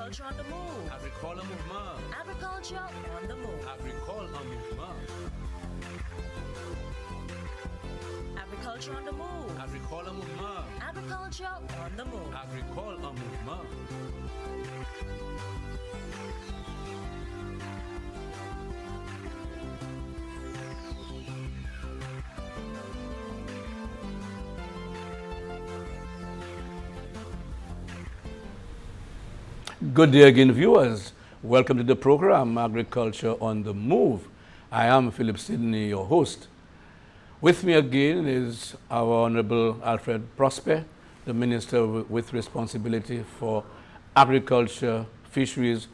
Agriculture on the move. Agricole mouvement. Agriculture on the move. Agricole en mouvement. Agriculture on the move. Agricole mouvement. Agriculture on the move. Agricole en mouvement. Good day again, viewers. Welcome to the program, Agriculture on the Move. I am Philip Sidney, your host. With me again is our Honorable Alfred Prosper, the Minister with responsibility for agriculture, fisheries,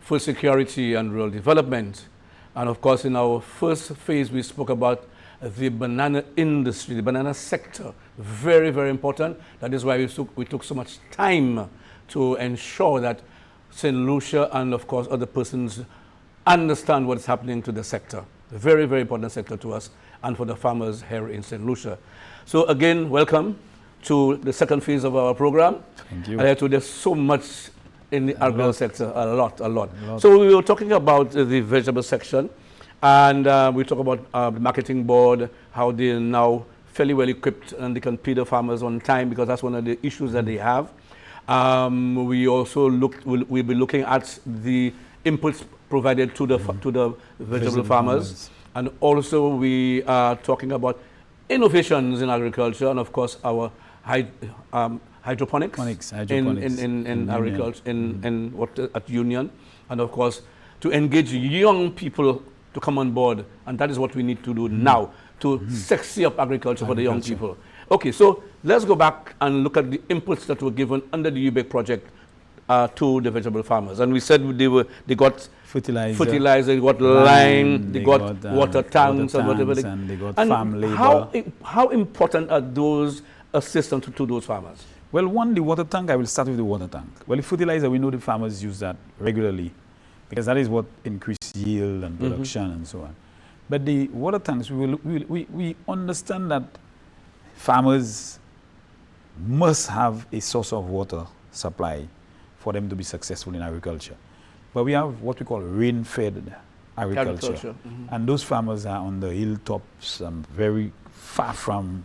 food security, and rural development. And of course, in our first phase, we spoke about the banana industry, the banana sector. Very, very important. That is why we took so much time to ensure that St. Lucia and, of course, other persons understand what's happening to the sector. A very, very important sector to us and for the farmers here in St. Lucia. So again, welcome to the second phase of our program. Thank you. There's so much in the agricultural sector, a lot. So we were talking about the vegetable section, and we talk about the marketing board, how they're now fairly well equipped and they can pay the farmers on time, because that's one of the issues that they have. We also we'll be looking at the inputs provided to the vegetable farmers, and also we are talking about innovations in agriculture, and of course our hydroponics in agriculture at Union, and of course to engage young people to come on board, and that is what we need to do now to sexy up agriculture for the young people. Okay, so let's go back and look at the inputs that were given under the UBEC project to the vegetable farmers. And we said they got fertilizer, they got lime, they got water tanks, and whatever. And they got farm labor. How important are those assistance to those farmers? Well, one, the water tank, I will start with the water tank. Well, the fertilizer, we know the farmers use that regularly because that is what increases yield and production and so on. But the water tanks, we understand that farmers must have a source of water supply for them to be successful in agriculture. But we have what we call rain-fed agriculture. And those farmers are on the hilltops, very far from,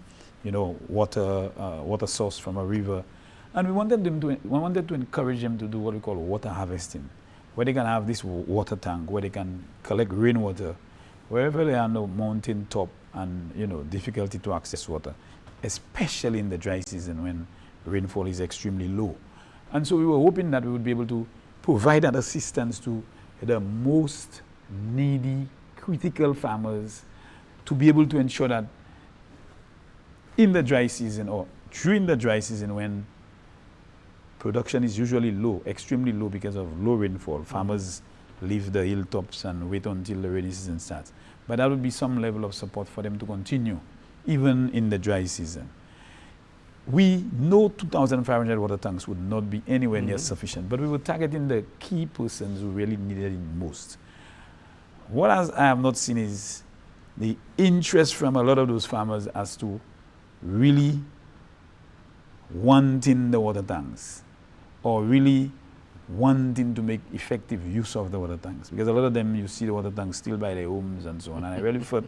water source from a river. And we wanted to encourage them to do what we call water harvesting, where they can have this water tank, where they can collect rainwater, wherever they are on the mountain top and, difficulty to access water, especially in the dry season when rainfall is extremely low. And so we were hoping that we would be able to provide that assistance to the most needy, critical farmers to be able to ensure that in the dry season or during the dry season when production is usually low, extremely low because of low rainfall, farmers leave the hilltops and wait until the rainy season starts. But that would be some level of support for them to continue even in the dry season. We know 2,500 water tanks would not be anywhere near sufficient, but we were targeting the key persons who really needed it most. What I have not seen is the interest from a lot of those farmers as to really wanting the water tanks or really wanting to make effective use of the water tanks. Because a lot of them, you see the water tanks still by their homes and so on. And I really thought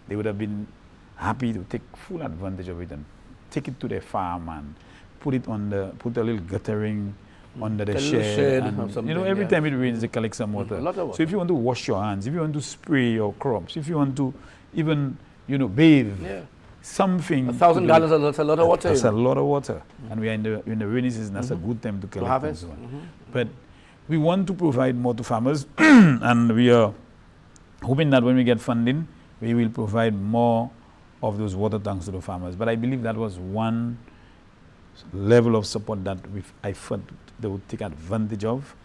they would have been happy to take full advantage of it and take it to their farm and put a little guttering under the shed. And, every time it rains, they collect some water. So if you want to wash your hands, if you want to spray your crops, if you want to even, bathe, something. 1,000 gallons, that's a lot of water. That's a lot of water. And we are in the rainy season, that's a good time to collect and so on. But we want to provide more to farmers, and we are hoping that when we get funding, we will provide more of those water tanks to the farmers. But I believe that was one level of support that I thought they would take advantage of,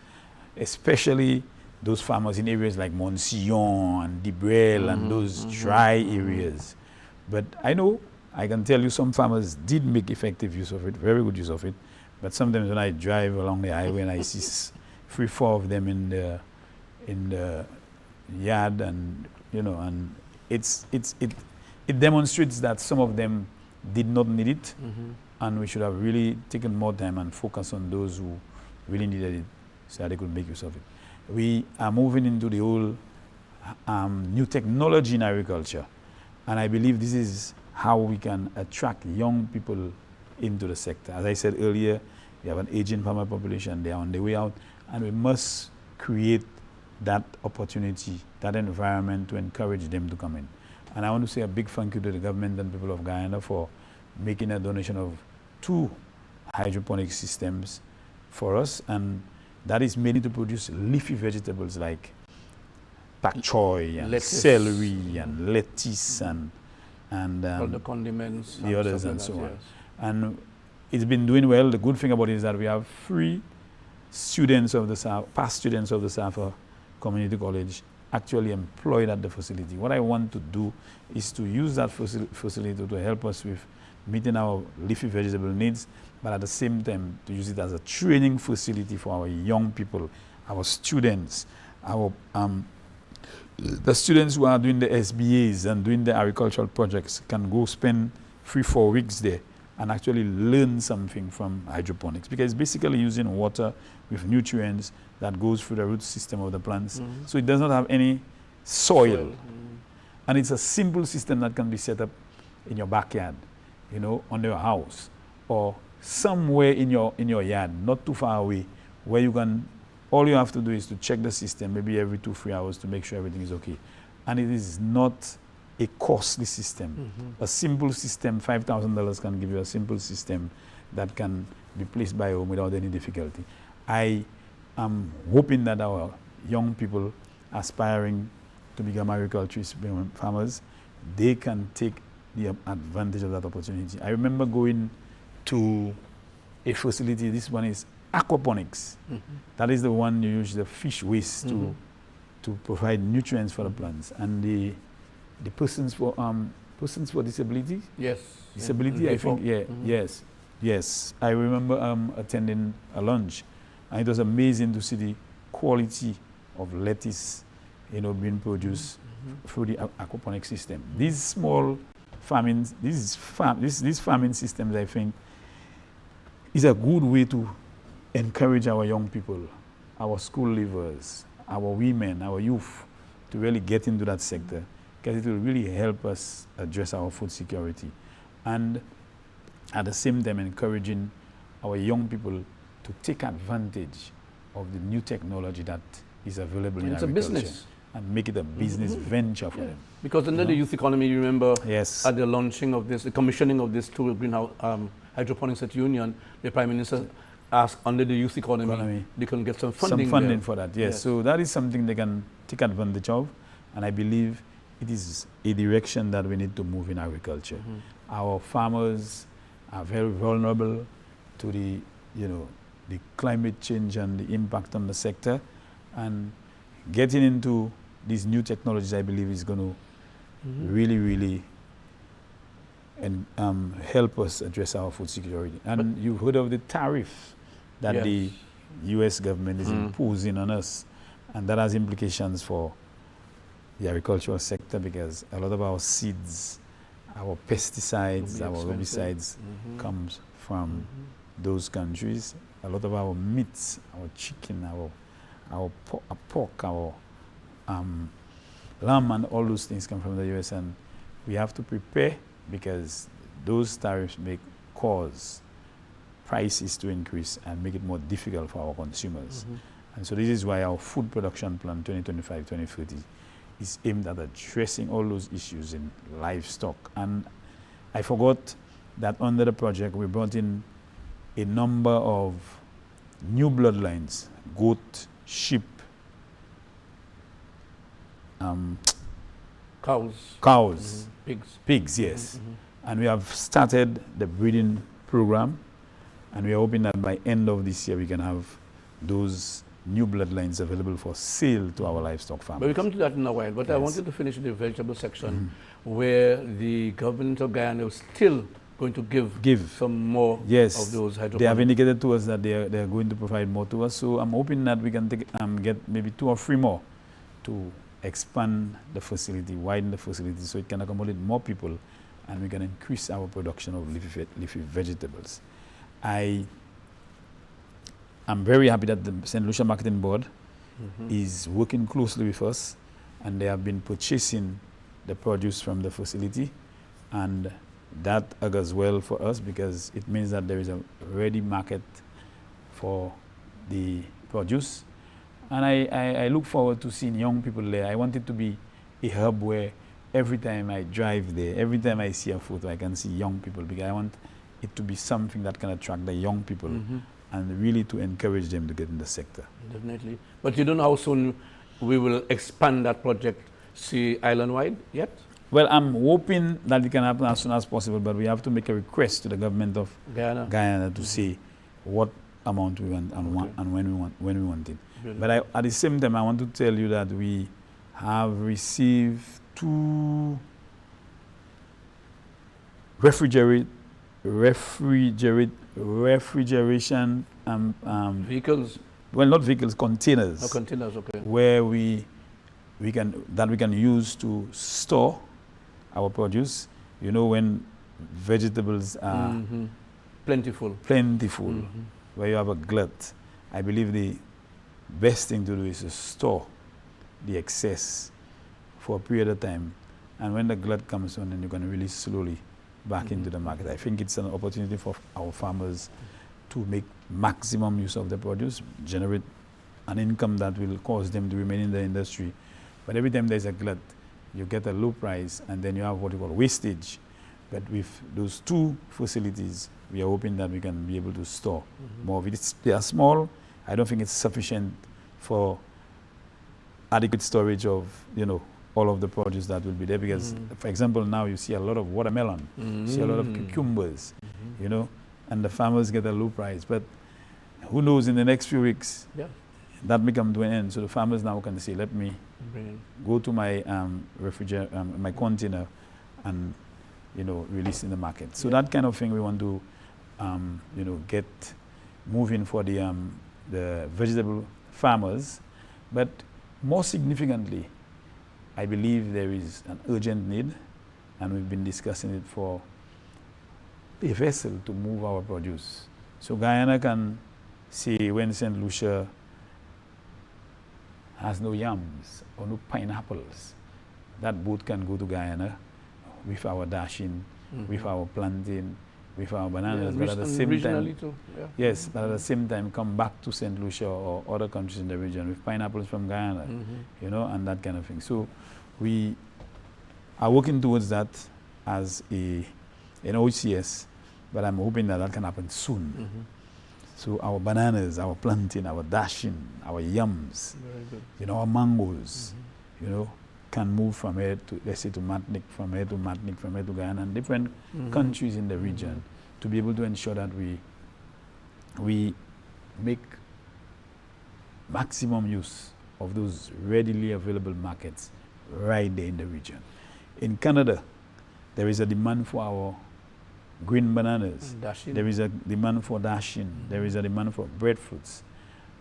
especially those farmers in areas like Monsillon and Dibrel and those dry areas. But I can tell you some farmers did make effective use of it, very good use of it. But sometimes when I drive along the highway and I see 3-4 of them in the yard, and and it demonstrates that some of them did not need it, and we should have really taken more time and focused on those who really needed it so that they could make use of it. We are moving into the whole new technology in agriculture, and I believe this is how we can attract young people into the sector. As I said earlier, we have an aging farmer population, they are on their way out, and we must create that opportunity, that environment to encourage them to come in. And I want to say a big thank you to the government and people of Guyana for making a donation of 2 hydroponic systems for us, and that is mainly to produce leafy vegetables like pak choy and Lettuce. celery and lettuce and all the condiments, the others and stuff so like on. that, And it's been doing well. The good thing about it is that we have 3 students of the past students of the Safa Community College actually employed at the facility. What I want to do is to use that facility to help us with meeting our leafy vegetable needs, but at the same time to use it as a training facility for our young people, our students, our the students who are doing the SBAs and doing the agricultural projects can go spend 3-4 weeks there and actually learn something from hydroponics, because it's basically using water with nutrients that goes through the root system of the plants. So it does not have any soil. And it's a simple system that can be set up in your backyard, you know, on your house, or somewhere in your yard, not too far away, where you can, all you have to do is to check the system maybe every 2-3 hours to make sure everything is okay. And it is not a costly system. A simple system, $5,000 can give you a simple system that can be placed by home without any difficulty. I am hoping that our young people aspiring to become agriculturist farmers, they can take the advantage of that opportunity. I remember going to a facility, this one is aquaponics. That is the one you use the fish waste to provide nutrients for the plants. And the persons for disability? Yes. Disability, I think, yes. I remember attending a lunch, and it was amazing to see the quality of lettuce, you know, being produced through the aquaponic system. These small farming, these farming systems, I think, is a good way to encourage our young people, our school leavers, our women, our youth, to really get into that sector, because it will really help us address our food security, and at the same time encouraging our young people to take advantage of the new technology that is available in it's a agriculture, business, and make it a business venture for them. Because under the youth economy, you remember Yes. at the launching of this, the commissioning of this 2 greenhouse hydroponics at Union, the Prime Minister asked under the youth economy, they can get some funding there. For that, yes. So that is something they can take advantage of, and I believe it is a direction that we need to move in agriculture. Our farmers are very vulnerable to the, the climate change and the impact on the sector, and getting into these new technologies, I believe, is going to really help us address our food security. And you've heard of the tariff that the U.S. government is imposing on us, and that has implications for the agricultural sector, because a lot of our seeds, our pesticides, our herbicides comes from those countries. A lot of our meats, our chicken, our pork, our lamb, and all those things come from the U.S. And we have to prepare, because those tariffs may cause prices to increase and make it more difficult for our consumers. And so this is why our food production plan 2025-2030 is aimed at addressing all those issues in livestock. And I forgot that under the project we brought in a number of new bloodlines: goat, sheep, cows, pigs, yes. And we have started the breeding program, and we are hoping that by end of this year we can have those new bloodlines available for sale to our livestock farmers. But we come to that in a while. But I wanted to finish with the vegetable section, where the government of Guyana is still going to give some more of those hydroponics. They have indicated to us that they are going to provide more to us. So I'm hoping that we can get maybe 2 or 3 more to expand the facility, widen the facility, so it can accommodate more people, and we can increase our production of leafy vegetables. I I'm very happy that the St. Lucia Marketing Board Mhm. is working closely with us, and they have been purchasing the produce from the facility, and that augurs well for us because it means that there is a ready market for the produce. And I look forward to seeing young people there. I want it to be a hub where every time I drive there, every time I see a photo, I can see young people, because I want it to be something that can attract the young people Mhm. and really to encourage them to get in the sector. Definitely. But you don't know how soon we will expand that project, see, island-wide yet? Well, I'm hoping that it can happen as soon as possible, but we have to make a request to the government of Guyana. Guyana to say what amount we want and, Okay. and when we want it. Brilliant. But at the same time, I want to tell you that we have received 2 refrigeration Vehicles, well, not vehicles, containers, containers, okay. where we can use to store our produce. You know, when vegetables are Mhm. Plentiful. plentiful, Mhm. where you have a glut, I believe the best thing to do is to store the excess for a period of time, and when the glut comes on, then you can release slowly back into the market. I think it's an opportunity for our farmers to make maximum use of the produce, generate an income that will cause them to remain in the industry. But every time there's a glut, you get a low price, and then you have what you call wastage. But with those 2 facilities, we are hoping that we can be able to store more of it. They are small. I don't think it's sufficient for adequate storage of, all of the produce that will be there. Because, for example, now you see a lot of watermelon, you see a lot of cucumbers, and the farmers get a low price. But who knows, in the next few weeks, Yeah. that may come to an end. So the farmers now can say, let me Brilliant. go to my my container and release in the market. So that kind of thing we want to get moving for the vegetable farmers. But more significantly, I believe there is an urgent need, and we've been discussing it, for a vessel to move our produce. So Guyana can say, when St. Lucia has no yams or no pineapples, that boat can go to Guyana with our dashing, with our plantain, with our bananas, but at the same time, regionally too. Yeah. yes, but at the same time come back to St. Lucia or other countries in the region with pineapples from Guyana, and that kind of thing. So we are working towards that as an OCS, but I'm hoping that can happen soon. So our bananas, our plantain, our dashing, our yams, Very good. our mangoes, can move from here to, let's say, to Martinique, from here to Martinique, from here to Guyana, and different countries in the region, to be able to ensure that we make maximum use of those readily available markets right there in the region. In Canada, there is a demand for our green bananas. Dashing. There is a demand for dashing. There is a demand for breadfruits.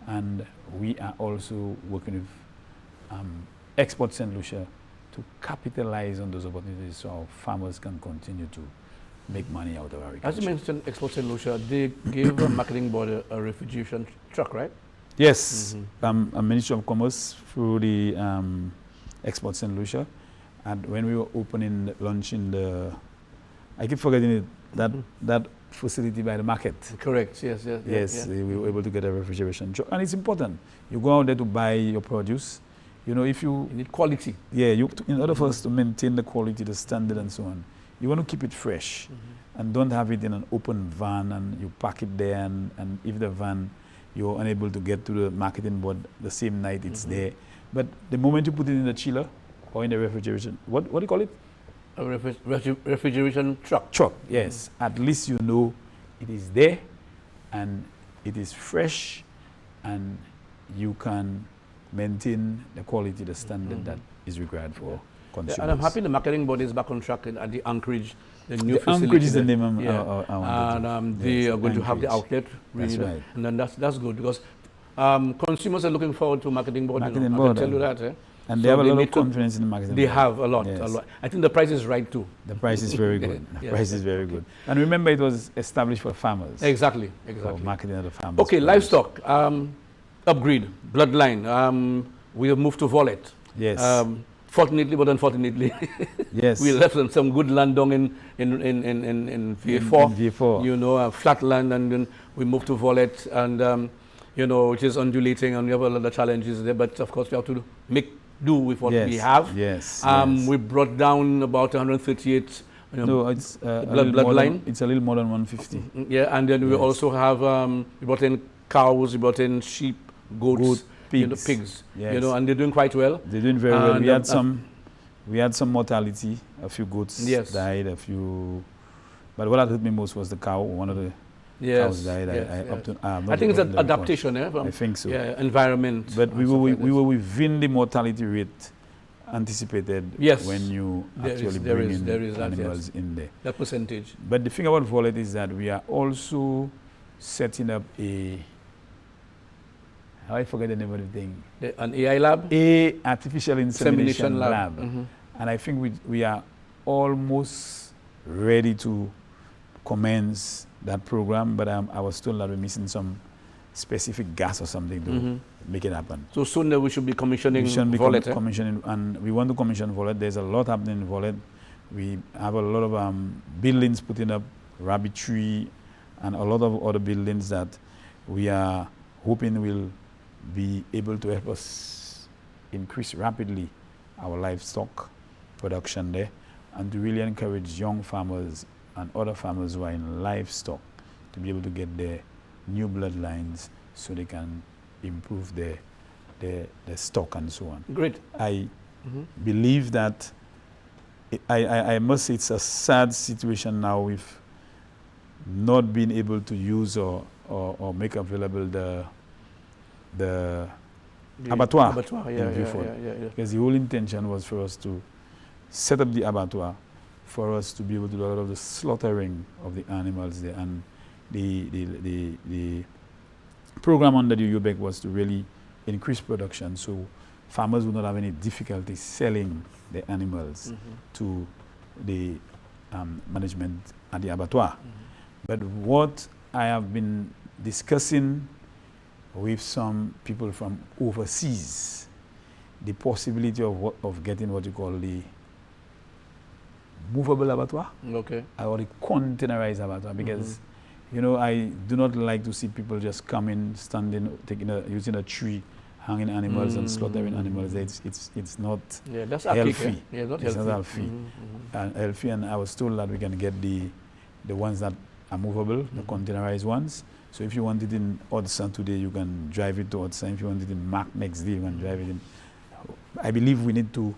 And we are also working with Export St. Lucia to capitalize on those opportunities so our farmers can continue to make money out of agriculture. As you mentioned, Export St. Lucia, they gave a marketing board a refrigeration truck, right? Yes, a Ministry of Commerce through the Export St. Lucia. And when we were opening, launching I keep forgetting it, that facility by the market. Correct, yes. Yes, we were able to get a refrigeration truck. And it's important. You go out there to buy your produce. If you need quality. Yeah, in order for us to maintain the quality, the standard, and so on, you want to keep it fresh and don't have it in an open van and you pack it there. And if the van, you're unable to get to the marketing board the same night, it's there. But the moment you put it in the chiller or in the refrigeration, what do you call it? A refrigeration truck. Truck, yes. At least you know it is there and it is fresh and you can maintain the quality, the standard that is required for consumers. And I'm happy the marketing board is back on track at the Anchorage, the new the facility. Anchorage is the name I wanted and they are going to have the outlet. Really. That's right. And then that's good because consumers are looking forward to marketing board. Marketing I board, can tell you that. And So they have a lot need of to- confidence in the marketing. They plan. have a lot, Yes. a lot. I think the price is right too. The price is very good. The Yes, price is very good. And remember, it was established for farmers. Exactly, For exactly. marketing of the farmers. Okay, produce. livestock, upgrade, bloodline. We have moved to Wallet. Yes. Fortunately, but unfortunately, Yes. we left some good land down in VA4. In VA4. You know, flat land, and then we moved to Wallet, and you know, which is undulating, and we have a lot of challenges there. But of course, we have to make do with what we Yes, have. yes, yes. We brought down about 138. You know, No, it's a blood- little more bloodline? than, it's a little more than 150. yeah, and then we Yes. also have we brought in cows, we brought in sheep, goats, Goat, you know, pigs. pigs. You Yes. know, and they're doing quite well. They're doing very well. And, We had some mortality. A few goats Yes. died. A few, but what hurt me most was the cow. One of the Yes, cows died. yes, I, yes. up to, I'm I not think it's up an to the report. adaptation, from, I think so. yeah, environment. But and we stuff were like we this. were within the mortality rate anticipated Yes. when you There is- actually there bring is- in there is that, animals in there. that percentage. But the thing about Volet is that we are also setting up a, how I forget the name of the thing, An AI lab, a artificial insemination lab. Mhm. And I think we are almost ready to commence that program, but I was told that we're missing some specific gas or something to Mhm. make it happen. So soon we should be commissioning We should be Wallet. eh? commissioning, and we want to commission Volet. There's a lot happening in Volet. We have a lot of buildings putting up, rabbitry, and a lot of other buildings that we are hoping will be able to help us increase rapidly our livestock production there, and to really encourage young farmers and other farmers who are in livestock to be able to get their new bloodlines so they can improve their stock and so on. Great. I Mhm. believe that I must say it's a sad situation now with not being able to use or make available the The abattoir Abattoir, in yeah, yeah, Beaufort. yeah. Because the whole intention was for us to set up the abattoir, for us to be able to do a lot of the slaughtering of the animals there. And the program under the UBEC was to really increase production so farmers would not have any difficulty selling the animals Mhm. to the management at the abattoir. Mhm. But what I have been discussing with some people from overseas, the possibility of getting what you call the movable abattoir Okay. or the containerized abattoir, because you know, I do not like to see people just coming, standing, using a tree, hanging animals and slaughtering animals. It's not Yeah, that's healthy. archaic, eh? Yeah, not It's healthy. not healthy. Healthy, and I was told that we can get the ones that are movable, the containerized ones. So if you want it in Odessa today, you can drive it to Odessa. If you want it in Mac next day, you can drive it in. I believe we need to,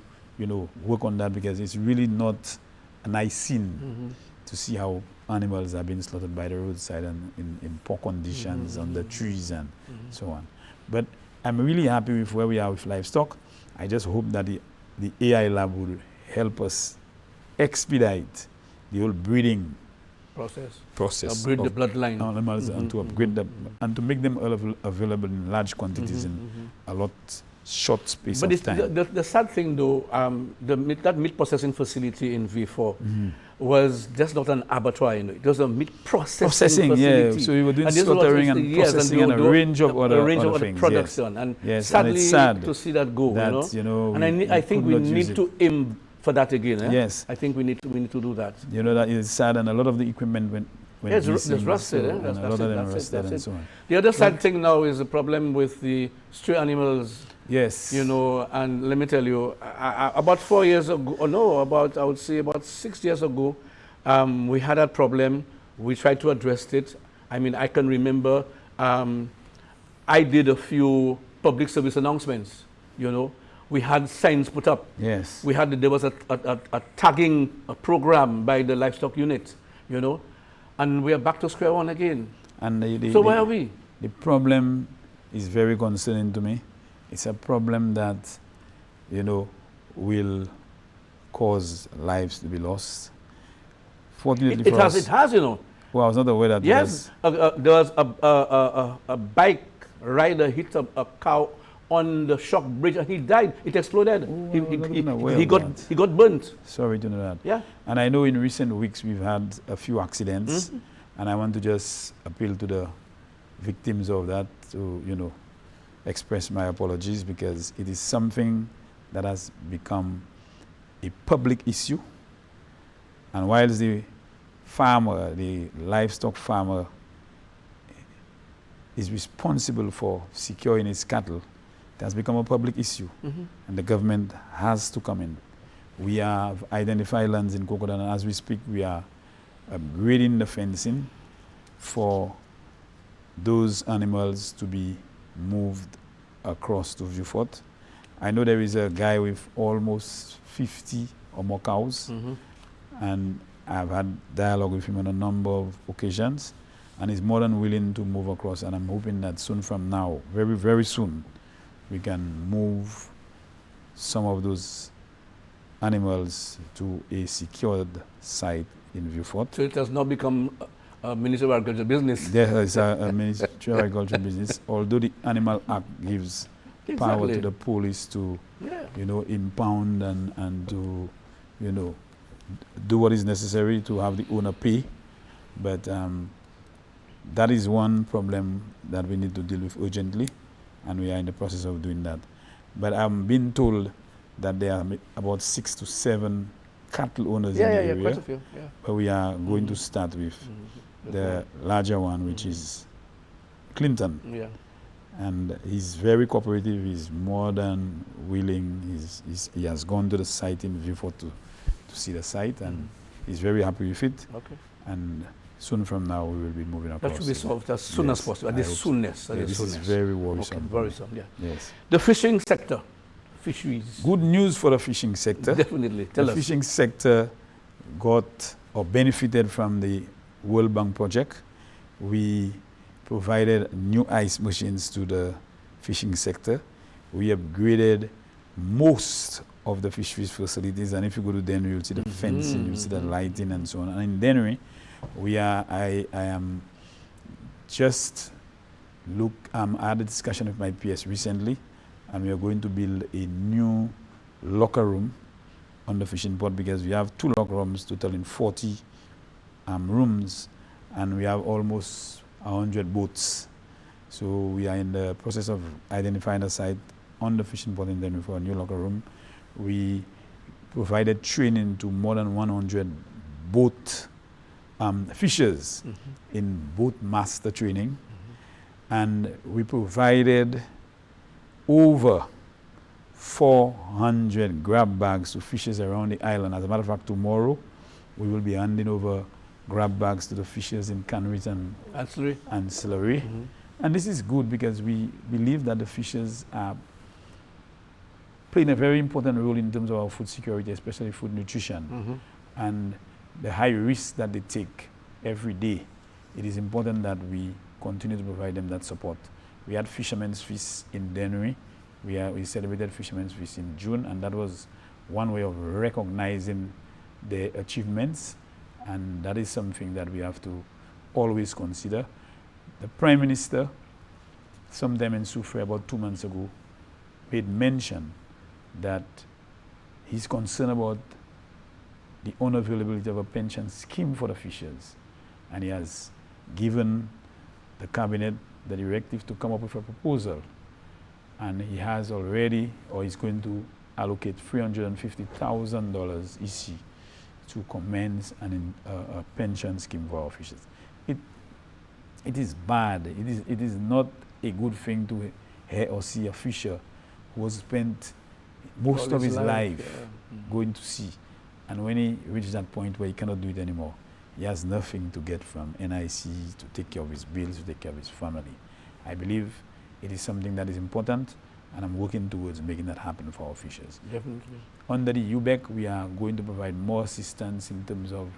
work on that, because it's really not a nice scene to see how animals are being slaughtered by the roadside and in poor conditions on the trees and so on. But I'm really happy with where we are with livestock. I just hope that the AI lab will help us expedite the whole breeding process Upgrade the of bloodline. animals and to upgrade them and to make them available in large quantities in a lot short space But of it's time. the sad thing, though, that meat processing facility in V4 was just not an abattoir. It was a meat processing facility. Yeah. So we were doing And this was slaughtering just- and yes, processing they and would a do range of other things. production. And Yes, and sadly, it's sad to see that go. that, And I think could we not use need it. to aim for that again. Eh? Yes. I think we need to do that. That is sad, and a lot of the equipment went Yes, missing, there's rusted. so- That's and a lot of them it, rusted that's and it. so on. The other sad thing now is the problem with the stray animals. Yes. And let me tell you, about 4 years ago, I would say about 6 years ago, we had that problem. We tried to address it. I mean, I can remember I did a few public service announcements. We had signs put up. Yes. There was a tagging program by the livestock unit, and we are back to square one again. And Where are we? The problem is very concerning to me. It's a problem that, will cause lives to be lost. Fortunately It for has, us, Well, I was not aware that. yes, there was a bike rider hit a cow on the shock bridge and he died. It exploded. Oh, he, I wasn't he, aware he of got that. he got burnt. Sorry to know that. Yeah. And I know in recent weeks we've had a few accidents, and I want to just appeal to the victims of that to, express my apologies, because it is something that has become a public issue. And whilst the farmer, the livestock farmer, is responsible for securing his cattle, it has become a public issue, and the government has to come in. We have identified lands in Kokoda, and as we speak, we are upgrading the fencing for those animals to be moved across to Vieux Fort. I know there is a guy with almost 50 or more cows, and I've had dialogue with him on a number of occasions, and he's more than willing to move across, and I'm hoping that soon from now, very, very soon, we can move some of those animals to a secured site in Vieux Fort. So it has now become a Ministry of Agriculture business. There is a Ministry of Agriculture business, although the Animal Act gives power to the police to, impound and to, do what is necessary to have the owner pay. But that is one problem that we need to deal with urgently, and we are in the process of doing that. But I'm being told that there are about 6 to 7 cattle owners in the area. Quite a few. Yeah. But we are going to start with the larger one, which is Clinton. Yeah. And he's very cooperative. He's more than willing. He has gone to the site in Vieux Fort to see the site, and he's very happy with it. Okay. And soon from now, we will be moving across. That should be solved as soon as possible, at the soonest. This is very worrisome. Okay, worrisome, yeah. Yes. The fishing sector, fisheries. Good news for the fishing sector. Definitely. Tell us. The fishing sector got or benefited from the World Bank project. We provided new ice machines to the fishing sector. We upgraded most of the fisheries facilities, and if you go to Dennery, you'll see the fencing, you'll see the lighting and so on. And in Dennery, I am just I had a discussion with my PS recently, and we are going to build a new locker room on the fishing port, because we have 2 locker rooms totaling 40 rooms, and we have almost 100 boats. So we are in the process of identifying a site on the fishing port in Denver for a new locker room. We provided training to more than 100 boat fishers in boat master training, and we provided over 400 grab bags to fishers around the island. As a matter of fact, tomorrow we will be handing over grab bags to the fishers in Canneries and Ancillary. And this is good, because we believe that the fishers are playing a very important role in terms of our food security, especially food nutrition, and the high risk that they take every day. It is important that we continue to provide them that support. We had Fisherman's Feast in Dennery. We celebrated Fisherman's Feast in June, and that was one way of recognizing their achievements, and that is something that we have to always consider. The Prime Minister, sometime in Soufrière, about 2 months ago, made mention that he's concerned about the unavailability of a pension scheme for the fishers, and he has given the cabinet the directive to come up with a proposal, and he has already, or he's going to allocate $350,000 each to commence a pension scheme for our fishers. It is bad. It is not a good thing to hear or see a fisher who has spent most of his life going to sea, and when he reaches that point where he cannot do it anymore, he has nothing to get from NIC to take care of his bills, to take care of his family. I believe it is something that is important, and I'm working towards making that happen for our fishers. Definitely. Under the UBEC, we are going to provide more assistance in terms of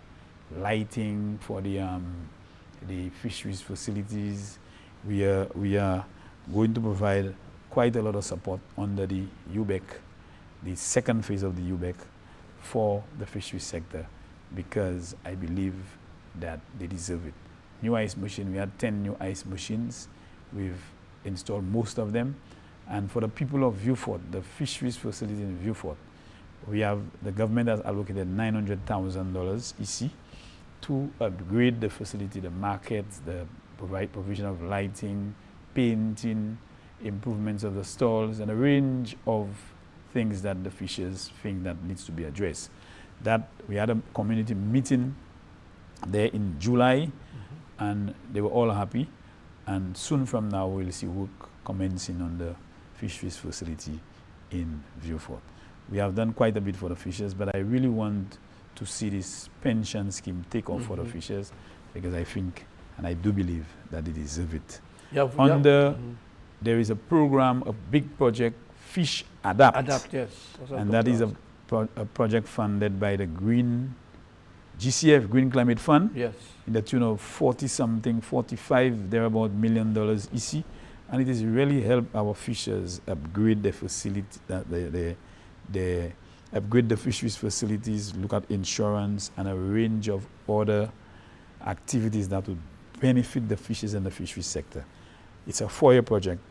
lighting for the fisheries facilities. We are going to provide quite a lot of support under the UBEC, the second phase of the UBEC, for the fisheries sector, because I believe that they deserve it. New ice machine, we had 10 new ice machines. We've installed most of them, And for the people of Viewfort, the fisheries facility in Viewfort, the government has allocated $900,000 EC to upgrade the facility, the markets, the provision of lighting, painting, improvements of the stalls, and a range of things that the fishers think that needs to be addressed. That we had a community meeting there in July, and they were all happy. And soon from now, we'll see work commencing on the fisheries facility in Viewfort. We have done quite a bit for the fishers, but I really want to see this pension scheme take off for the fishers, because I think, and I do believe, that they deserve it. There is a program, a big project, Fish Adapt. Adapt, yes. And that is a project funded by the GCF, Green Climate Fund, yes, in the tune of 40-something, 45, thereabout $1 million EC. And it has really helped our fishers upgrade the facility, they upgrade the fisheries facilities, look at insurance, and a range of other activities that would benefit the fishers and the fisheries sector. It's a 4-year project,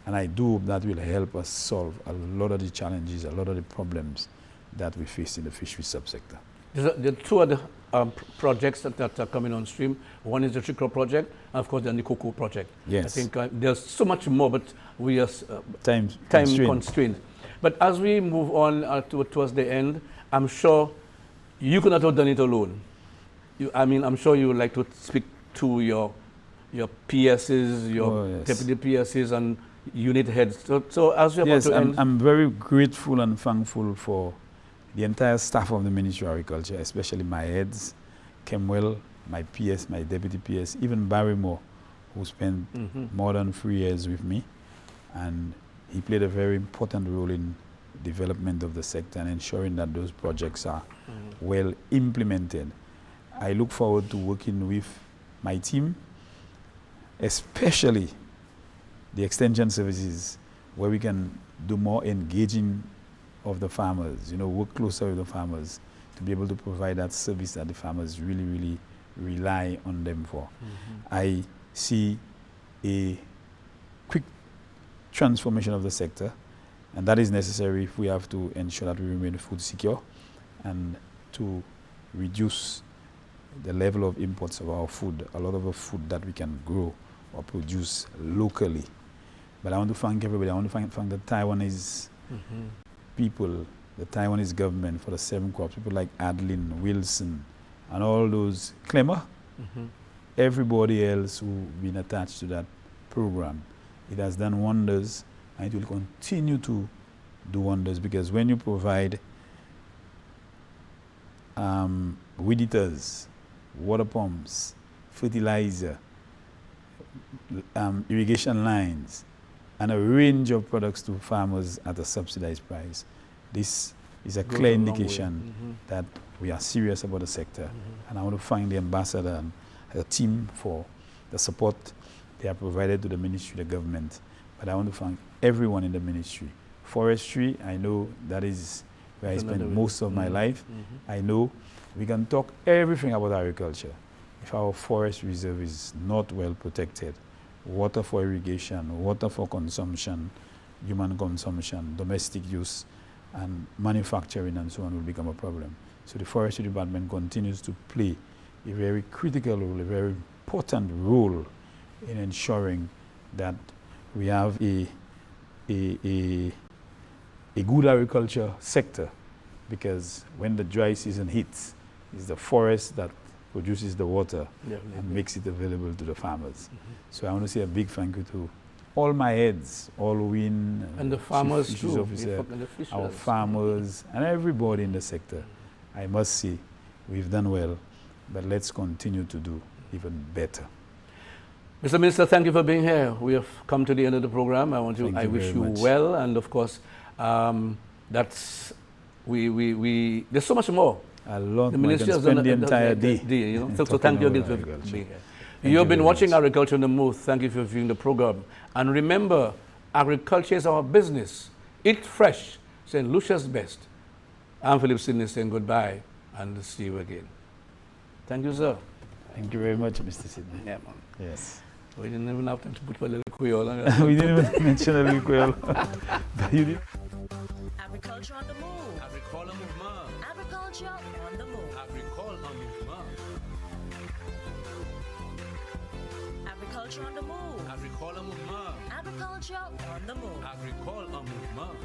and I do hope that will help us solve a lot of the challenges, a lot of the problems that we face in the fisheries subsector. There are 2 other projects that are coming on stream. One is the Tricro project, and of course, then the Cocoa project. Yes. I think there's so much more, but we are time constrained. But as we move on towards the end, I'm sure you could not have done it alone. I'm sure you would like to speak to your PSs, your deputy PSs, and unit heads. So as we're about to end, I'm very grateful and thankful for the entire staff of the Ministry of Agriculture, especially my heads, Kemwell, my PS, my deputy PS, even Barrymore, who spent more than 3 years with me. And he played a very important role in development of the sector and ensuring that those projects are well implemented. I look forward to working with my team, especially the extension services, where we can do more engaging of the farmers, work closer with the farmers to be able to provide that service that the farmers really, really rely on them for. I see a quick transformation of the sector, and that is necessary if we have to ensure that we remain food secure and to reduce the level of imports of our food, a lot of the food that we can grow or produce locally. But I want to thank everybody. I want to thank the Taiwanese people, the Taiwanese government for the 7 crops, people like Adeline, Wilson, and all those, Clemmer, everybody else who's been attached to that program. It has done wonders, and it will continue to do wonders, because when you provide weed eaters, water pumps, fertilizer, irrigation lines, and a range of products to farmers at a subsidized price, this is a clear indication that we are serious about the sector. And I want to thank the ambassador and the team for the support they have provided to the ministry, the government. But I want to thank everyone in the ministry. Forestry, I know that is where I spend most of my life. I know we can talk everything about agriculture. If our forest reserve is not well protected, water for irrigation, water for consumption, human consumption, domestic use, and manufacturing and so on will become a problem. So the Forestry Department continues to play a very critical role, a very important role in ensuring that we have a good agriculture sector, because when the dry season hits, it's the forest that produces the water and makes it available to the farmers. So I want to say a big thank you to all my heads, all WIN, and the farmers too, officer, our farmers, and everybody in the sector. I must say, we've done well, but let's continue to do even better. Mr. Minister, thank you for being here. We have come to the end of the program. I wish you well, and of course, there's so much more. A lot. The ministry has done the entire day. So thank you again for being here. You've been watching Agriculture on the Move. Thank you for viewing the program. And remember, agriculture is our business. Eat fresh. St. Lucia's best. I'm Philip Sidney saying goodbye and see you again. Thank you, sir. Thank you very much, Mr. Sidney. Yeah, man. Yes. We didn't even have time to put a little Creole on it. We didn't even mention a little Creole. You did. Agriculture on the move. Agricole mouvement. Agriculture on the move. Agricole mouvement. Agriculture on the move. Agricole mouvement. Agriculture on the move. Agricole mouvement.